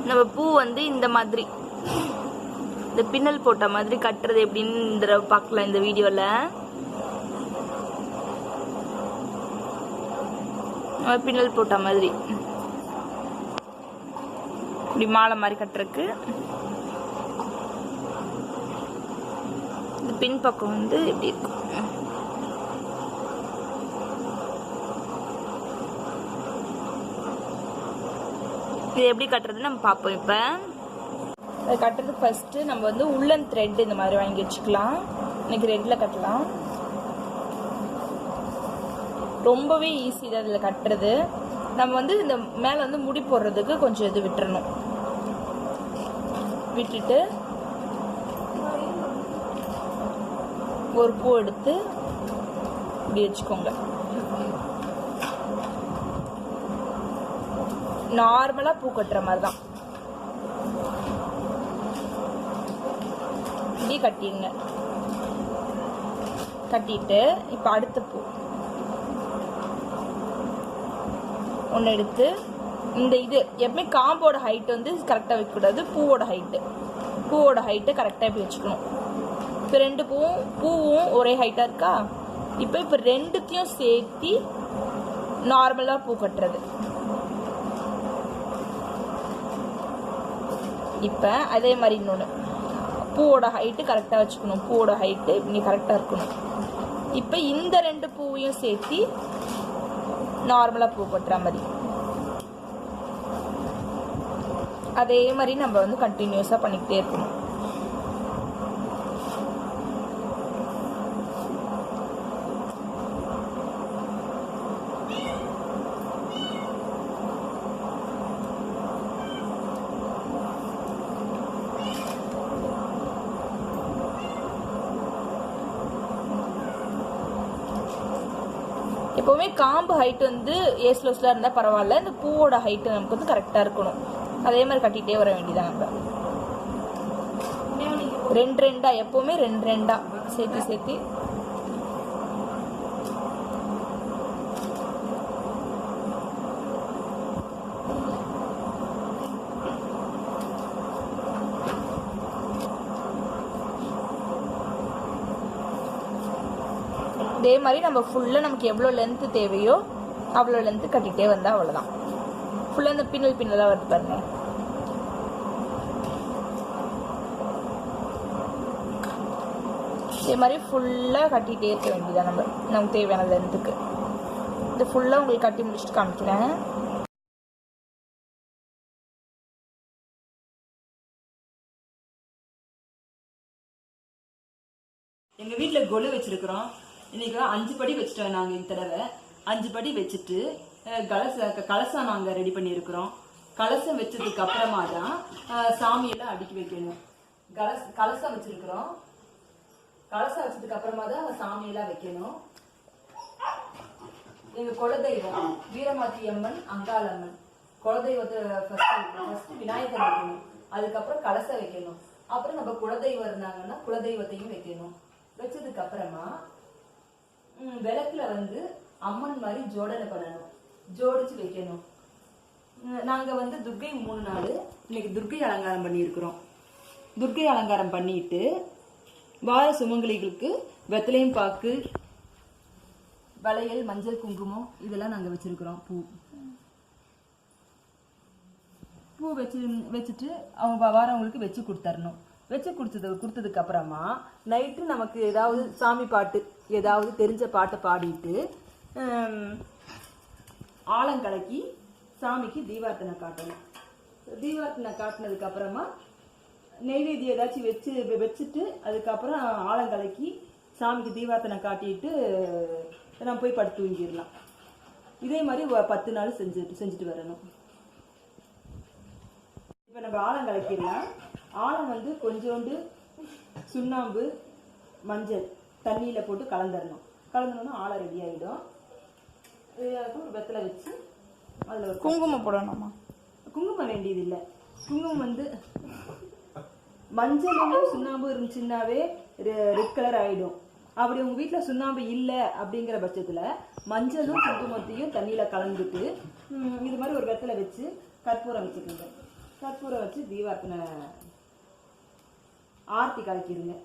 நம்ம பூ வந்து இந்த மாதிரி இந்த பின்னல் போட்ட மாதிரி கட்டுறது எப்படின்னு பார்க்கலாம் இந்த வீடியோல. பின்னல் போட்ட மாதிரி இப்படி மாலை மாதிரி கட்டுறதுக்கு இந்த பின் பக்கம் வந்து இப்படி இருக்கும். இது எப்படி கட்டுறது நம்ம பார்ப்போம். இப்போ அதை கட்டுறதுக்கு ஃபர்ஸ்ட் நம்ம வந்து உள்ளன் த்ரெட் இந்த மாதிரி வாங்கி வச்சுக்கலாம். இன்னைக்கு ரெட்ல கட்டலாம். ரொம்பவே ஈஸி தான் இதில் கட்டுறது. நம்ம வந்து இந்த மேலே வந்து முடி போடுறதுக்கு கொஞ்சம் இது விட்டுறணும். விட்டுட்டு ஒரு பூ எடுத்து இப்படி வச்சுக்கோங்க. நார்மலா பூ கட்டுற மாதிரி தான் இப்படி கட்டிடுங்க. கட்டிட்டு இப்ப அடுத்த பூ ஒன்று எடுத்து இந்த இது எப்பவுமே காம்போட ஹைட் வந்து கரெக்டாக வைக்கக்கூடாது. பூவோட ஹைட்டு கரெக்டாக இப்படி வச்சுக்கணும். இப்போ ரெண்டு பூவும் ஒரே ஹைட்டாக இருக்கா. இப்போ ரெண்டுத்தையும் சேர்த்து நார்மலாக பூ கட்டுறது. இப்போ அதே மாதிரி இன்னொன்று பூவோட ஹைட்டு கரெக்டாக வச்சுக்கணும். பூவோட ஹைட்டு இப்படி கரெக்டாக இருக்கணும். இப்போ இந்த ரெண்டு பூவையும் சேர்த்து நார்மலாக பூ கட்டுற மாதிரி அதே மாதிரி நம்ம வந்து கண்டினியூஸாக பண்ணிக்கிட்டே இருக்கணும். எப்போவுமே காம்பு ஹைட் வந்து ஏஸ்லோஸ்லாம் இருந்தால் பரவாயில்ல. இந்த பூவோட ஹைட்டு நமக்கு வந்து கரெக்டாக இருக்கணும். அதே மாதிரி கட்டிகிட்டே வர வேண்டியதான். நம்ம ரெண்டு ரெண்டா எப்போவுமே ரெண்டு ரெண்டா சேர்த்து இதே மாதிரி நம்ம ஃபுல்லாக நமக்கு எவ்வளோ லென்த்து தேவையோ அவ்வளோ லென்த்து கட்டிகிட்டே வந்தால் அவ்வளோதான். ஃபுல்லாக இந்த பின்னலாக வருது பாருங்க. இதே மாதிரி ஃபுல்லாக கட்டிகிட்டே இருக்க வேண்டியதான். நமக்கு தேவையான லென்த்துக்கு இது ஃபுல்லாக உங்களுக்கு கட்டி முடிச்சுட்டு காமிக்கிறேன். எங்கள் வீட்டில் கொலு வச்சுருக்குறோம். இன்றைக்கி 5 படி வச்சுட்டோம். நாங்கள் இந்த தடவை 5 படி வச்சுட்டு கலசம் நாங்கள் ரெடி பண்ணியிருக்கிறோம். கலசம் வச்சதுக்கு அப்புறமா தான் சாமியெல்லாம் அடுக்கி வைக்கணும். கலசம் வச்சுருக்குறோம். கலசம் வச்சதுக்கு அப்புறமா தான் சாமியெல்லாம் வைக்கணும். எங்கள் குலதெய்வம் வீரமாத்தி அம்மன், அங்காளம்மன். குலதெய்வத்தை ஃபர்ஸ்ட் விநாயகர் வைக்கணும். அதுக்கப்புறம் கலசம் வைக்கணும். அப்புறம் நம்ம குலதெய்வம் இருந்தாங்கன்னா குலதெய்வத்தையும் வைக்கணும். வச்சதுக்கு அப்புறமா விளக்குல வந்து அம்மன் மாதிரி ஜோடனை பண்ணணும். ஜோடிச்சு வைக்கணும். நாங்க வந்து துர்க்கை 3 நாள் இன்னைக்கு துர்க்கை அலங்காரம் பண்ணியிருக்கிறோம். துர்க்கை அலங்காரம் பண்ணிட்டு வார சுமங்கலிகளுக்கு வெத்தலையும் பாக்கு, வளையல், மஞ்சள், குங்குமம் இதெல்லாம் நாங்க வச்சிருக்கிறோம். பூ வச்சுட்டு அவங்க வாரவங்களுக்கு வச்சு கொடுத்தரணும். வச்சு கொடுத்ததுக்கு அப்புறமா நைட்டு நமக்கு ஏதாவது சாமி பாட்டு ஏதாவது தெரிஞ்ச பாட்டை பாடிட்டு ஆலங்கலக்கி சாமிக்கு தீபார்த்தனை காட்டணும். தீபார்த்தனை காட்டினதுக்கு அப்புறமா நெய்வேத்தியம் ஏதாச்சும் வச்சுட்டு அதுக்கப்புறம் ஆலங்கலக்கி சாமிக்கு தீபார்த்தனை காட்டிட்டு நம்ம போய் படுத்து தூங்கிடலாம். இதே மாதிரி 10 நாள் செஞ்சுட்டு வரணும். இப்போ நம்ம ஆலம் கலக்கிடலாம். ஆலம் வந்து கொஞ்சோண்டு சுண்ணாம்பு, மஞ்சள் தண்ணியில் போட்டு கலந்துடணும். கலந்துனோன்னா ஆலம் ரெடி ஆகிடும். ஒரு வெத்தலை வச்சு அதில் ஒரு குங்குமம் போடணுமா? குங்குமம் வேண்டியது இல்லை. குங்குமம் வந்து மஞ்சளும் சுண்ணாம்பு இருந்துச்சுன்னாவே ரெட் கலர் ஆகிடும். அப்படி உங்கள் வீட்டில் சுண்ணாம்பு இல்லை அப்படிங்கிற பட்சத்தில் மஞ்சளும் குங்குமத்தையும் தண்ணியில் கலந்துட்டு இது மாதிரி ஒரு வெத்தலை வச்சு கற்பூரம் வச்சுக்கோங்க. கற்பூரம் வச்சு தீபார்த்தனை ஆர்த்தி கலக்கிடுங்க.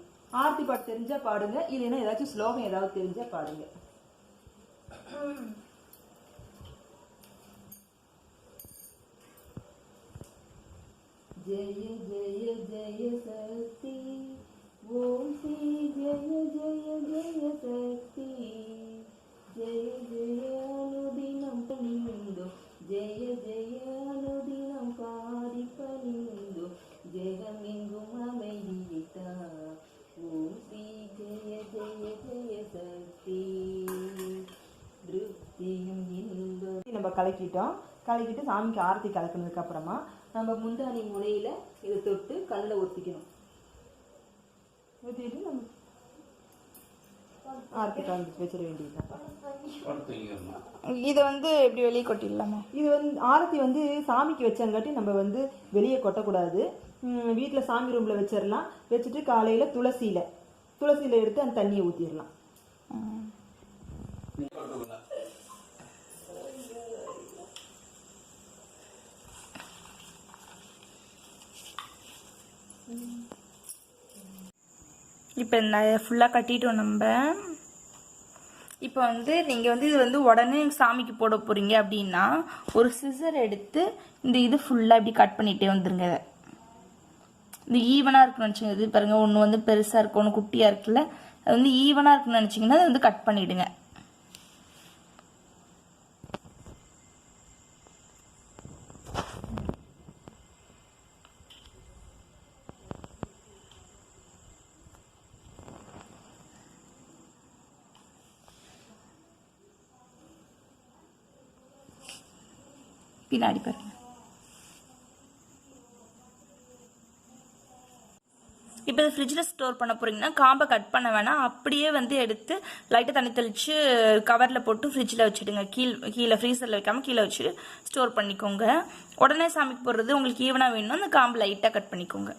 ஆர்த்தி பாட்டு தெரிஞ்சா பாடுங்க, இல்லைன்னா ஏதாச்சும் ஸ்லோகம் ஏதாவது தெரிஞ்சா பாடுங்க. ஜெய ஜெய ஜெய சக்தி ஓம் ஸ்ரீ ஜெய ஜெய ஜெய சக்தி ஜெய ஜெய அனுதினம் பணிந்தோ ஜெய ஜெய அனுதினம் பாடி பணிந்தோ ஜெகமெங்கும் அமைதித்தா ஓம் ஸ்ரீ ஜெய ஜெய ஜெய சக்தி திருப்தியும் இன்பம். நம்ம கலக்கிட்டு சாமிக்கு ஆரத்தி கலக்கினதுக்கு அப்புறமா நம்ம முந்தானி முனையில இதை தொட்டு கல்ல ஒத்திக்கணும். ஊத்திட்டு நம்ம ஆரத்தி கலந்து வச்சிட வேண்டியதுதான். இதை எப்படி வெளியே கொட்டிடலாமா? இது ஆரத்தி சாமிக்கு வச்சங்காட்டி நம்ம வெளியே கொட்டக்கூடாது. வீட்டில் சாமி ரூம்ல வச்சிடலாம். வச்சுட்டு காலையில துளசியில எடுத்து அந்த தண்ணியை ஊத்திடலாம். இப்போ இந்த ஃபுல்லாக கட்டிட்டோம் நம்ம. இப்போ நீங்கள் இது உடனே சாமிக்கு போட போகிறீங்க அப்படின்னா ஒரு சிசர் எடுத்து இந்த இது ஃபுல்லாக இப்படி கட் பண்ணிகிட்டே வந்துருங்க. இந்த ஈவனாக இருக்குன்னு நினச்சிங்க. இது பாருங்கள், ஒன்று பெருசாக இருக்கும், ஒன்று குட்டியாக இருக்குல்ல. அது ஈவனாக இருக்குன்னு நினச்சிங்கன்னா அதை கட் பண்ணிவிடுங்க. பின்னாடி பாருங்க. இப்போ இது ஃப்ரிட்ஜில் ஸ்டோர் பண்ண போறீங்கன்னா காம்பை கட் பண்ண வேணாம். அப்படியே எடுத்து லைட்டாக தண்ணி தெளித்து கவரில் போட்டு ஃப்ரிட்ஜில் வச்சுடுங்க. கீழே ஃப்ரீசரில் வைக்காமல் கீழே வச்சு ஸ்டோர் பண்ணிக்கோங்க. உடனே சாமிக்கு போடுறது உங்களுக்கு ஈவனாக வேணும்னா அந்த காம்பு லைட்டாக கட் பண்ணிக்கோங்க.